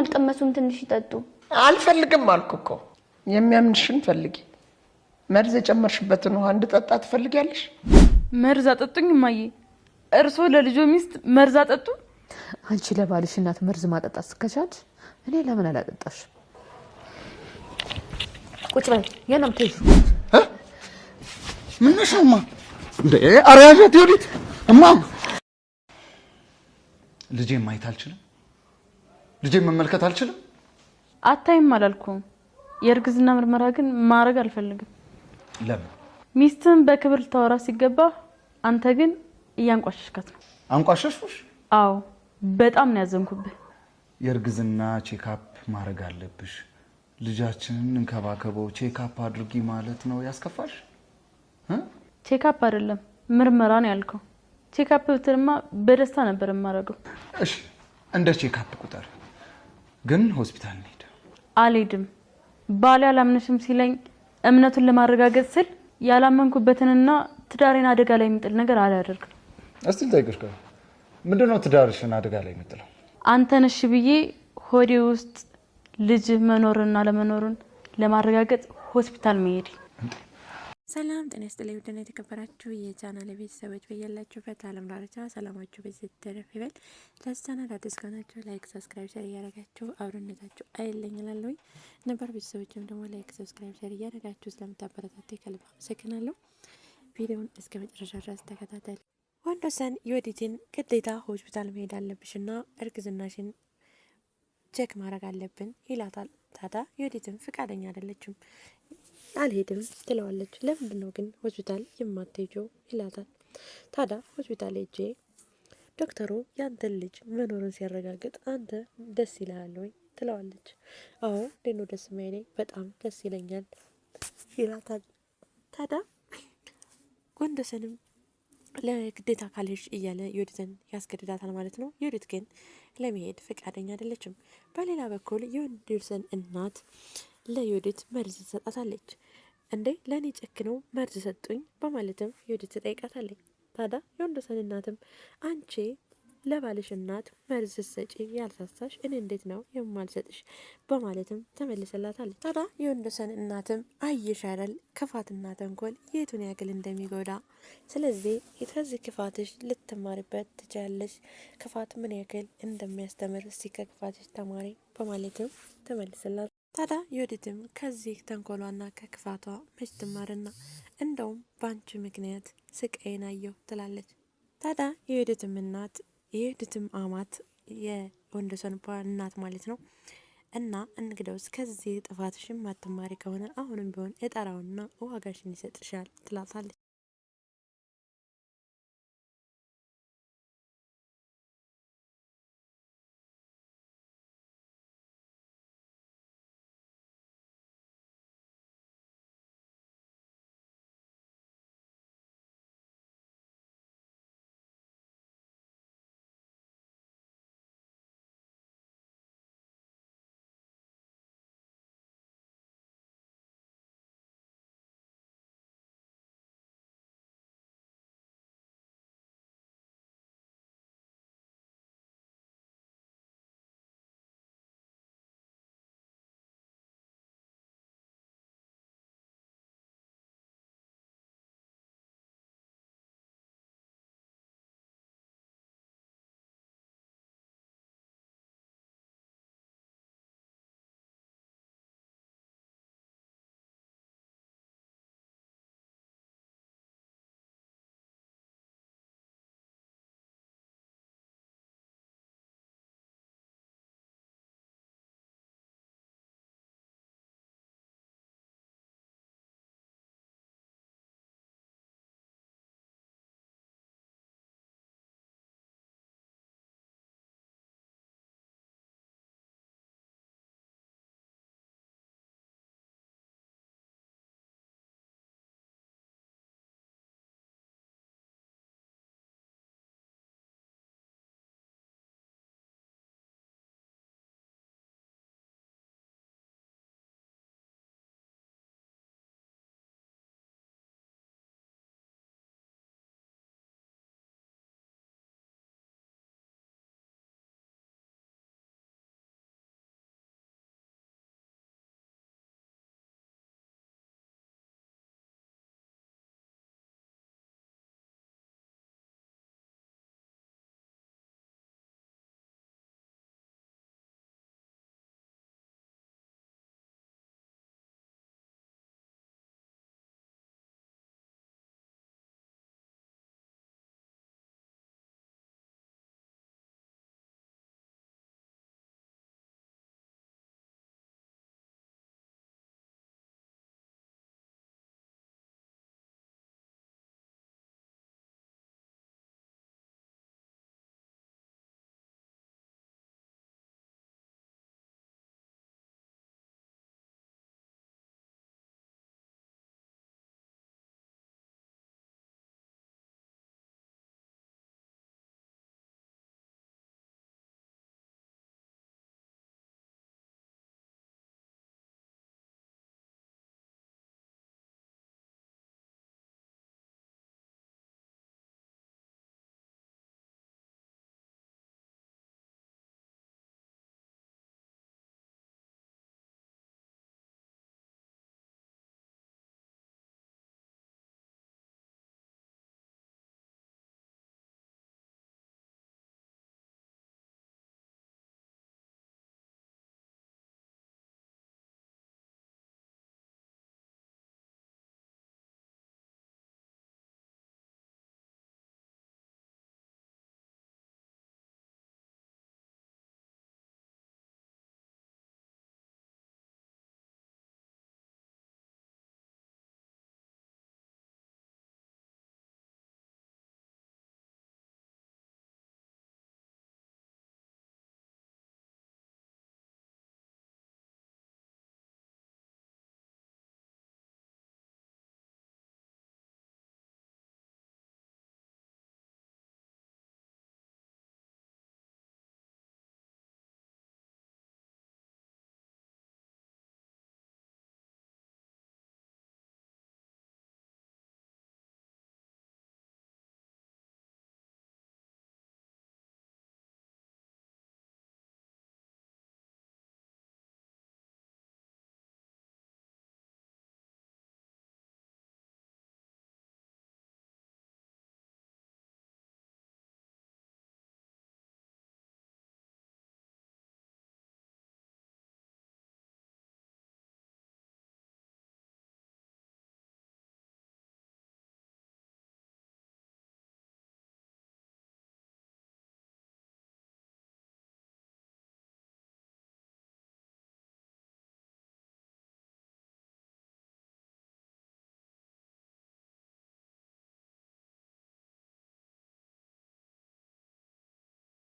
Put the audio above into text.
አልቀመሱም ትንሽ ይጠጡ አልፈልግም አልኩ እኮ የሚያምንሽን ፈልጊ መርዝ የጨመርሽበትን ውሃ እንድጠጣ ትፈልጊያለሽ መርዝ አጠጡኝ ማዬ እርሶ ለልጆ ሚስት መርዝ አጠጡ አንቺ ለባልሽ እናት መርዝ ማጠጣት ከቻልሽ እኔ ለምን አላጠጣሽ ቁጭ በይ የለም ተይዙ ምን ነሽማ እንዴ አሪያጀት ይውሊት እማ ልጄ ማየት አልችልም ልጄ መመልከት አልችልም አታይም አላልኩም የርግዝና ምርመራ ግን ማረግ አልፈልግም ለምን ሚስትን በክብር ተወራ ሲገባ አንተ ግን እያንቋሸሽካት ነው አንቋሸሽሽ አዎ በጣም ነው ያዘንኩብህ የርግዝና ቼክአፕ ማረግ አለብሽ ልጃችንን እንከባከበው ቼክአፕ አድርጊ ማለት ነው ያስከፋሽ ቼክአፕ አይደለም ምርመራ ነው ያልከው ቼክአፕ ብትልማ በደስታ ነበር ማረገው እሺ እንደ ቼክአፕ ቁጥር ግን ሆስፒታል እንሂድ አልሄድም ባሌ አላምነሽም ሲለኝ እምነቱን ለማረጋገጥ ስል ያላመንኩበትንና ትዳሬን አደጋ ላይ የሚጥል ነገር አላደርግም እስቲ ልጠይቅሽ ምንድነው ትዳርሽን አደጋ ላይ የሚጥለው አንተ ነሽ ብዬ ሆዴ ውስጥ ልጅ መኖርና ለመኖርን ለማረጋገጥ ሆስፒታል መሄድ ሰላም ጤና ይስጥልኝ ውድና የተከበራችሁ የቻናሌ ቤተሰቦች በያላችሁበት ዓለም ዳርቻ ሰላማችሁ በዚህ ተረፍ ይበል ለቻናል አዲስ ከሆናችሁ ላይክ ሰብስክራይብ ሼር እያደረጋችሁ አብሮነታችሁ አይለኝ እላለሁ ነበር ቤተሰቦችም ደግሞ ላይክ ሰብስክራይብ ሼር እያደረጋችሁ ስለምታበረታቱ ከልብ አመሰግናለሁ ቪዲዮውን እስከ መጨረሻ ድረስ ተከታተሉ ወንዶሰን የወዲቲን ግዴታ ሆስፒታል መሄድ አለብሽና እርግዝናሽን ቼክ ማድረግ አለብን ይላታል ታዲያ የወዲቲን ፍቃደኛ አይደለችም አልሄድም ትለዋለች ለምንድነው ግን ሆስፒታል የማትሄጂው ይላታል ታዲያ ሆስፒታል ሄጄ ዶክተሩ ያንተን ልጅ መኖርን ሲያረጋግጥ አንተ ደስ ይላል ወይ ትለዋለች አዎ ደኖ ደስ ማይለኝ በጣም ደስ ይለኛል ይላታል ታዲያ ወንዶሰንም ለግዴታ ካለሽ እያለ ዮዲትን ያስገድዳታል ማለት ነው ዮዲት ግን ለመሄድ ፍቃደኛ አይደለችም በሌላ በኩል የወንዶሰን እናት ለዮዲት መርዝ ትሰጣታለች እንዴ ለኔ ጨክነው መርዝ ሰጡኝ በማለትም ዮዲት ትጠይቃታለች ታዲያ የወንዶሰን እናትም አንቺ ለባልሽ እናት መርዝ ሰጪ ያልሳሳሽ እኔ እንዴት ነው የማልሰጥሽ በማለትም ተመልሰላታለች ታዲያ የወንዶሰን እናትም አይሻራል ክፋትና ተንኮል የቱን ያክል እንደሚጎዳ ስለዚህ ከዚህ ክፋትሽ ልትማሪበት ትችያለሽ ክፋት ምን ያክል እንደሚያስተምር ከክፋትሽ ተማሪ በማለትም ተመልሰላት ታዲያ ዮዲትም ከዚህ ተንኮሏና ከክፋቷ መች ትማርና እንደውም ባንቺ ምክንያት ስቃይን አየሁ ትላለች ታዲያ የዮዲትም እናት የዮዲትም አማት የወንዶሰን እናት ማለት ነው እና እንግዲያውስ ከዚህ ጥፋትሽም ማትማሪ ከሆነ አሁንም ቢሆን እጠራውና ዋጋሽን ይሰጥሻል ትላታለች